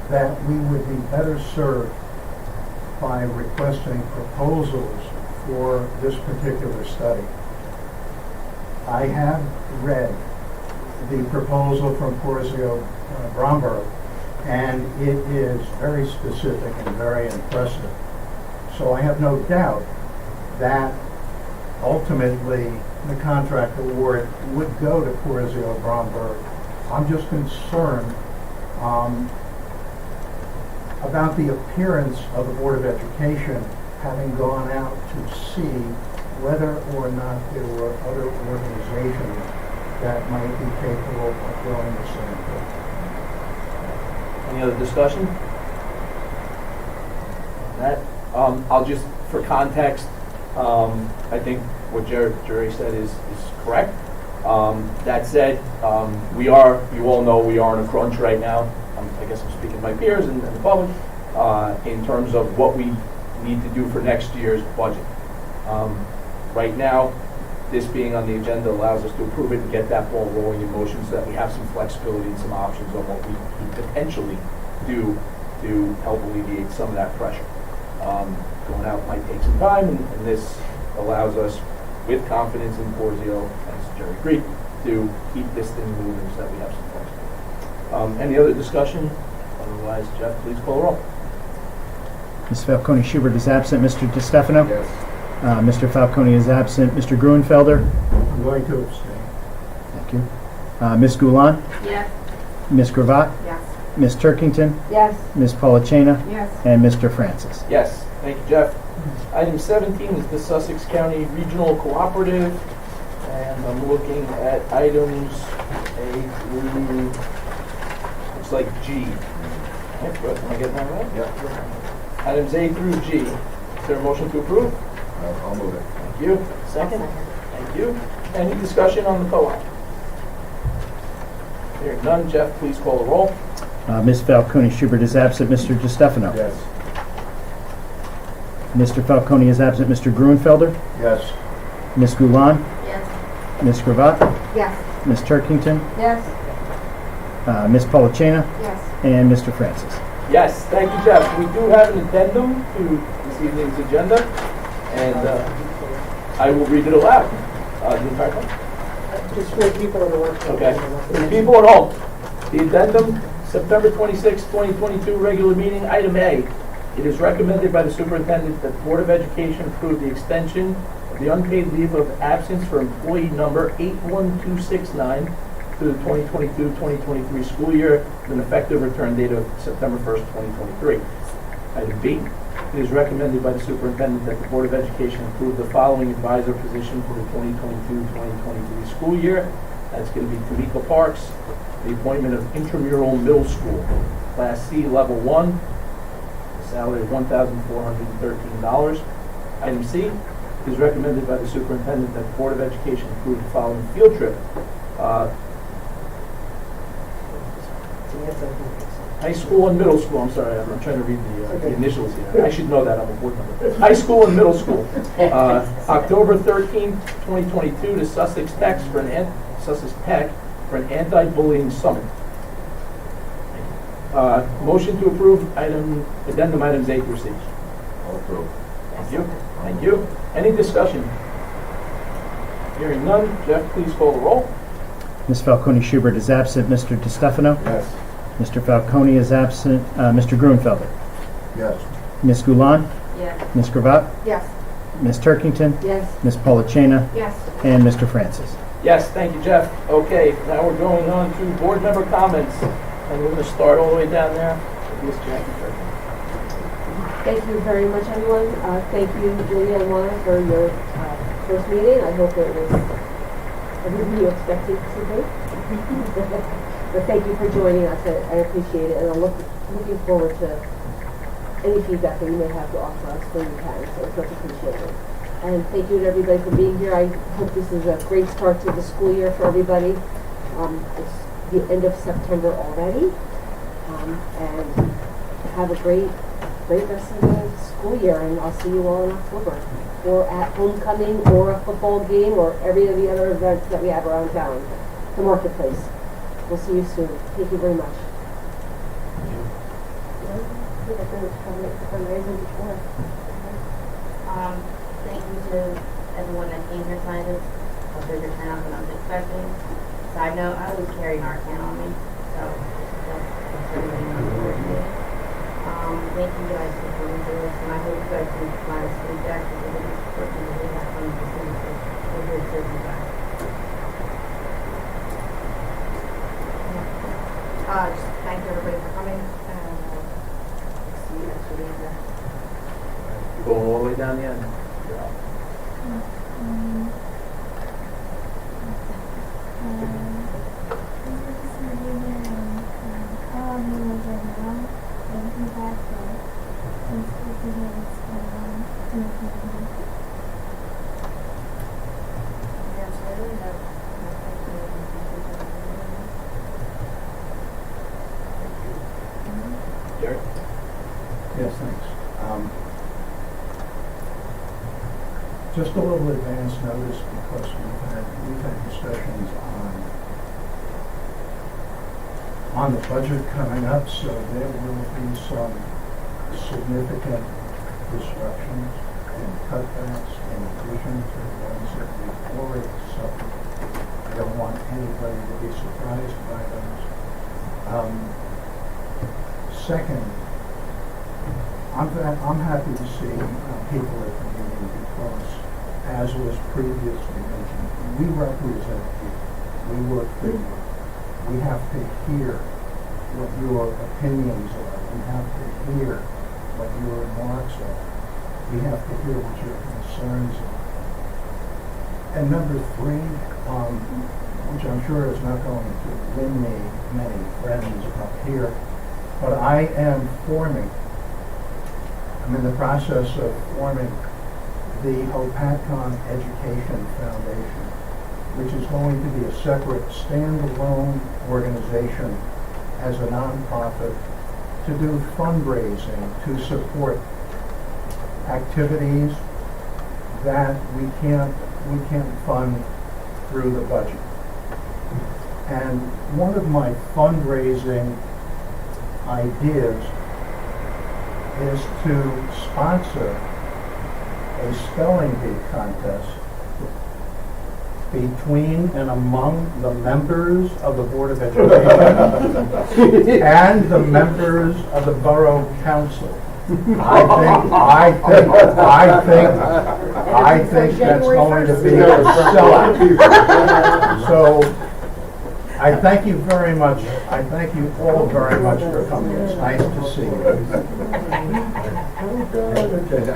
that we would be better served by requesting proposals for this particular study. I have read the proposal from Porzio Bromberg, and it is very specific and very impressive. So I have no doubt that ultimately the contract award would go to Porzio Bromberg. I'm just concerned about the appearance of the Board of Education having gone out to see whether or not there were other organizations that might be capable of doing the same thing. Any other discussion? That, I'll just, for context, I think what Jerry said is correct. That said, you all know we are in a crunch right now. I guess I'm speaking to my peers and the public, in terms of what we need to do for next year's budget. Right now, this being on the agenda allows us to approve it and get that ball rolling in motion so that we have some flexibility and some options on what we can potentially do to help alleviate some of that pressure. Going out might take some time, and this allows us, with confidence in Porzio, as Jerry agreed, to keep this thing moving so that we have some flexibility. Any other discussion? Otherwise, Jeff, please call the roll. Ms. Falcone Schubert is absent. Mr. DeStefano? Yes. Mr. Falcone is absent. Mr. Gruenfelder? I'm going to abstain. Thank you. Ms. Goulan? Yes. Ms. Gravatt? Yes. Ms. Turkington? Yes. Ms. Polachena? Yes. And Mr. Francis? Yes, thank you, Jeff. Item 17 is the Sussex County Regional Cooperative, and I'm looking at items A through, looks like G. Am I getting that right? Yeah. Items A through G. Is there a motion to approve? I'll move it. Thank you. Second? Thank you. Any discussion on the co-op? Hearing none, Jeff, please call the roll. Ms. Falcone Schubert is absent. Mr. DeStefano? Yes. Mr. Falcone is absent. Mr. Gruenfelder? Yes. Ms. Goulan? Yes. Ms. Gravatt? Yes. Ms. Turkington? Yes. Ms. Polachena? Yes. And Mr. Francis? Yes, thank you, Jeff. We do have an addendum to this evening's agenda, and I will read it aloud. The entire thing. Just for the people in the work. Okay. For the people at home, the addendum, September 26, 2022, regular meeting, item A. It is recommended by the superintendent that the Board of Education approve the extension of the unpaid leave of absence for employee number 81269 to the 2022-2023 school year with an effective return date of September 1st, 2023. Item B. It is recommended by the superintendent that the Board of Education approve the following advisor position for the 2022-2023 school year. That's going to be Tamika Parks, the appointment of intramural middle school, Class C, Level 1, salary of $1,413. Item C, it is recommended by the superintendent that the Board of Education approve the following field trip. High school and middle school, I'm sorry, I'm trying to read the initials here. I should know that, I'm a board member. High school and middle school. October 13th, 2022 to Sussex Tech for an anti-bullying summit. Motion to approve addendum items A through C. All approved. Thank you. Thank you. Any discussion? Hearing none, Jeff, please call the roll. Ms. Falcone Schubert is absent. Mr. DiStefano? Yes. Mr. Falcone is absent. Mr. Grunfelder? Yes. Ms. Goulan? Yes. Ms. Gravatt? Yes. Ms. Turkington? Yes. Ms. Polachena? Yes. And Mr. Francis. Yes, thank you, Jeff. Okay, now we're going on to board member comments. And we're going to start all the way down there with Ms. Jackie Turkington. Thank you very much, everyone. Thank you, Julia and Lana, for your first meeting. I hope it was everything you expected it to be. But thank you for joining us. I appreciate it, and I'm looking forward to any feedback that you may have to offer us when you can. So it's much appreciated. And thank you to everybody for being here. I hope this is a great start to the school year for everybody. It's the end of September already, and have a great rest of the school year. And I'll see you all in October, or at homecoming, or a football game, or every of the other events that we have around town. The marketplace. We'll see you soon. Thank you very much. Thank you to everyone that came here tonight. A bigger turnout than I was expecting. Side note, I always carry Narcan on me, so that's everybody knows where it is. Thank you guys for coming to this, and I hope you guys can find us feedback because it is working really hard on the students. We're here to serve you guys. Just thank everybody for coming, and see you next week. Going all the way down the end. Jerry? Yes, thanks. Just a little advance notice because we've had discussions on the budget coming up, so there will be some significant disruptions and cutbacks in addition to the ones that we've already suffered. I don't want anybody to be surprised by those. Second, I'm happy to see people at the meeting because, as was previously mentioned, we represent you. We work for you. We have to hear what your opinions are. We have to hear what your remarks are. We have to hear what your concerns are. And number three, which I'm sure is not going to win me many friends up here, but I'm in the process of forming the Hopatcong Education Foundation, which is going to be a separate standalone organization as a nonprofit to do fundraising to support activities that we can't fund through the budget. And one of my fundraising ideas is to sponsor a spelling bee contest between and among the members of the Board of Education and the members of the Borough Council. I think that's going to be a sellout. So I thank you very much. I thank you all very much for coming. It's nice to see you. I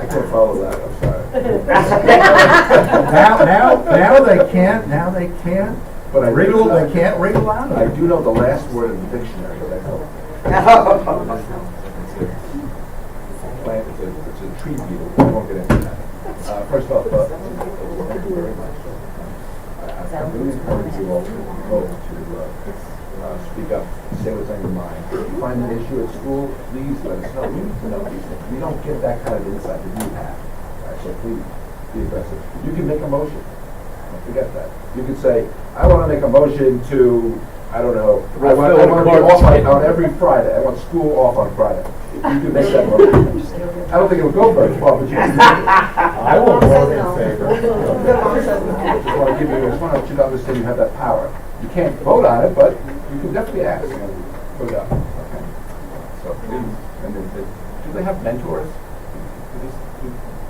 can't follow that, I'm sorry. Now they can't. But I Wriggle, they can't wriggle out of I it. do know the last word in the dictionary, but that's all. Plant, it's a tree beetle, we won't get into that. First off, thank you very much. I really encourage you all to vote to speak up, say what's on your mind. If you find an issue at school, please let us know. We need to know these things. We don't get that kind of insight that you have. So please, be aggressive. You can make a motion. Don't forget that. You could say, I want to make a motion to, I don't know, I want to be off on every Friday. I want school off on Friday. You can make that motion. I don't think it would go very far, but you can. I will vote in favor. I just want to let you to understand you have that power. You can't vote on it, but you can definitely ask. Put it up. Okay. So please, and then, do they have mentors?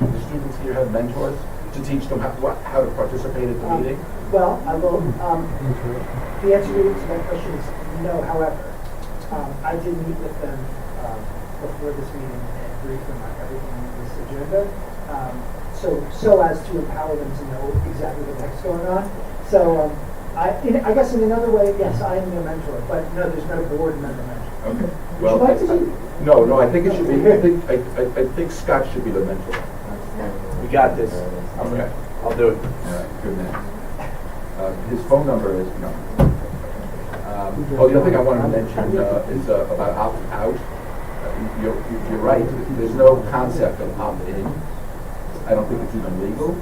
Do the students here have mentors to teach them how to participate at the meeting? Well, I will, the answer to that question is no. However, I did meet with them before this meeting and brief them on everything on this agenda, so as to empower them to know exactly what the heck's going on. So I guess in another way, yes, I am their mentor, but no, there's no board member mentor. Okay. Would you like to be? No, I think it should be, I think Scott should be the mentor. We got this. Okay. I'll do it. All right, good man. His phone number is, no. The other thing I wanted to mention is about opt-out. You're right, there's no concept of opt-in. I don't think it's even legal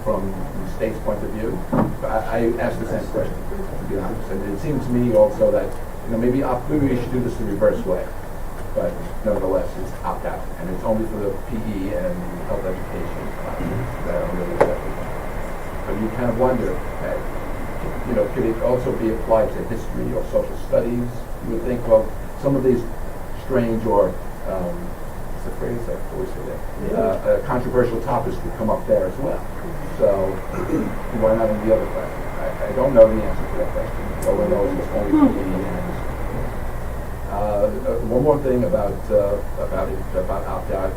from the state's point of view. But I asked the same question, to be honest. And it seems to me also that, maybe we should do this the reverse way. But nevertheless, it's opt-out. And it's only for the PE and health education classes that are really accepted. But you kind of wonder, could it also be applied to history or social studies? You would think, well, some of these strange or, what's the phrase I always say that? Controversial topics could come up there as well. So, why not in the other question? I don't know the answer to that question. All I know is it's only PE and history. One more thing about opt-out.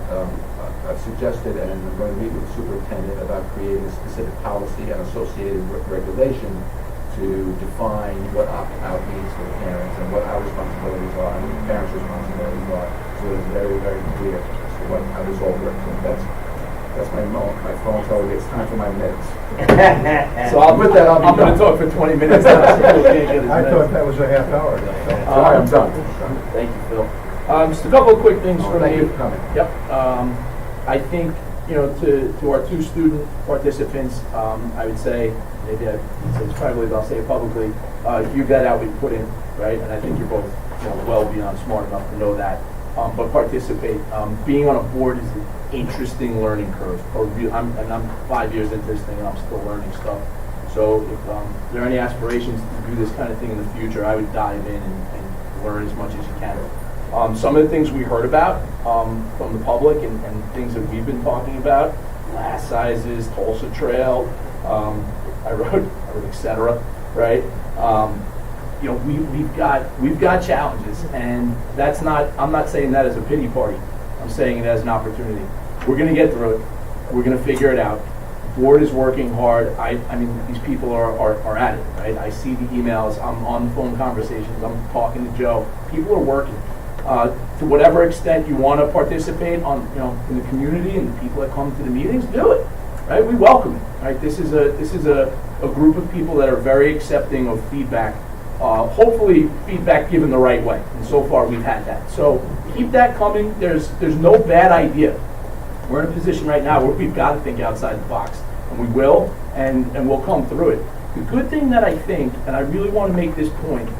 I've suggested, and I'm going to meet with the superintendent about creating a specific policy and associated regulation to define what opt-out means for the parents and what our responsibilities are and the parents' responsibilities are, so it's very, very clear as to how this all works. And that's my phone telling me it's time for my minutes. So I'm going to talk for 20 minutes now. I thought that was a half hour. Sorry, I'm done. Thank you, Phil. Just a couple of quick things for me. Thank you for coming. Yep. I think, to our two student participants, I would say, maybe I say it's privately, but I'll say it publicly, you vet out what you put in, right? And I think you're both well beyond smart enough to know that. But participate. Being on a board is an interesting learning curve. I'm 5 years into this thing and I'm still learning stuff. So if there are any aspirations to do this kind of thing in the future, I would dive in and learn as much as you can. Some of the things we heard about from the public and things that we've been talking about, class sizes, Tulsa Trail, I wrote etc. Right? We've got challenges, and I'm not saying that as a pity party. I'm saying it as an opportunity. We're going to get through it. We're going to figure it out. Board is working hard. I mean, these people are at it, right? I see the emails. I'm on the phone conversations. I'm talking to Joe. People are working. To whatever extent you want to participate in the community and the people that come to the meetings, do it. Right? We welcome it. Right? This is a group of people that are very accepting of feedback. Hopefully, feedback given the right way. And so far, we've had that. So keep that coming. There's no bad idea. We're in a position right now where we've got to think outside the box, and we will, and we'll come through it. The good thing that I think, and I really want to make this point,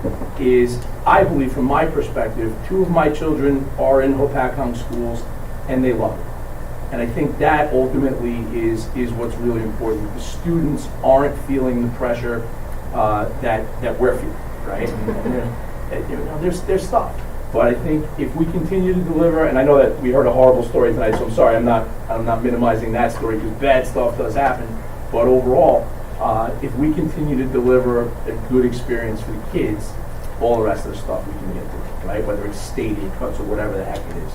is I believe from my perspective, 2 of my children are in Hopatcong schools, and they love it. And I think that ultimately is what's really important. The students aren't feeling the pressure that we're feeling, right? And there's stuff. But I think if we continue to deliver, and I know that we heard a horrible story tonight, so I'm sorry, I'm not minimizing that story because bad stuff does happen. But overall, if we continue to deliver a good experience for the kids, all the rest of the stuff we can get to, right? Whether it's state aid cuts or whatever the heck it is.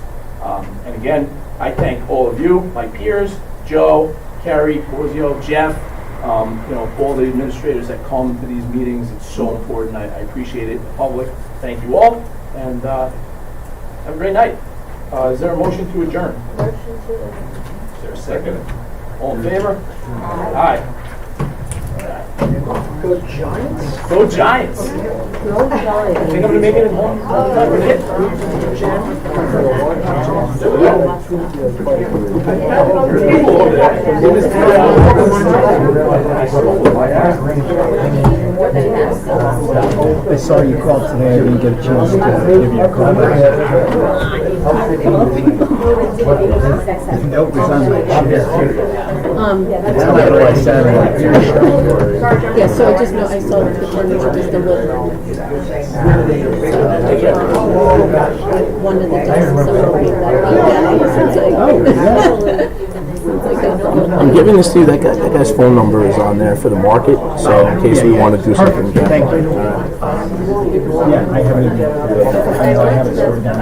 And again, I thank all of you, my peers, Joe, Kerry, Porzio, Jeff, all the administrators that come to these meetings. It's so important. I appreciate it. The public, thank you all, and have a great night. Is there a motion to adjourn? Motion to adjourn. Is there a second? All in favor? Aye. Go Giants. Go Giants! Go I Giants. think I'm gonna make it in home. I saw you called today, I didn't get a chance to give you a call back. Nope, it's on the chair. It's titled by Saturday. Yeah, so I just know, I saw the picture, just the one of the desks, I'm giving this to you. That guy's phone number is on there for the market, so in case we want to do something with that. Thank you. Yeah, I have it. I know I have it sorted down.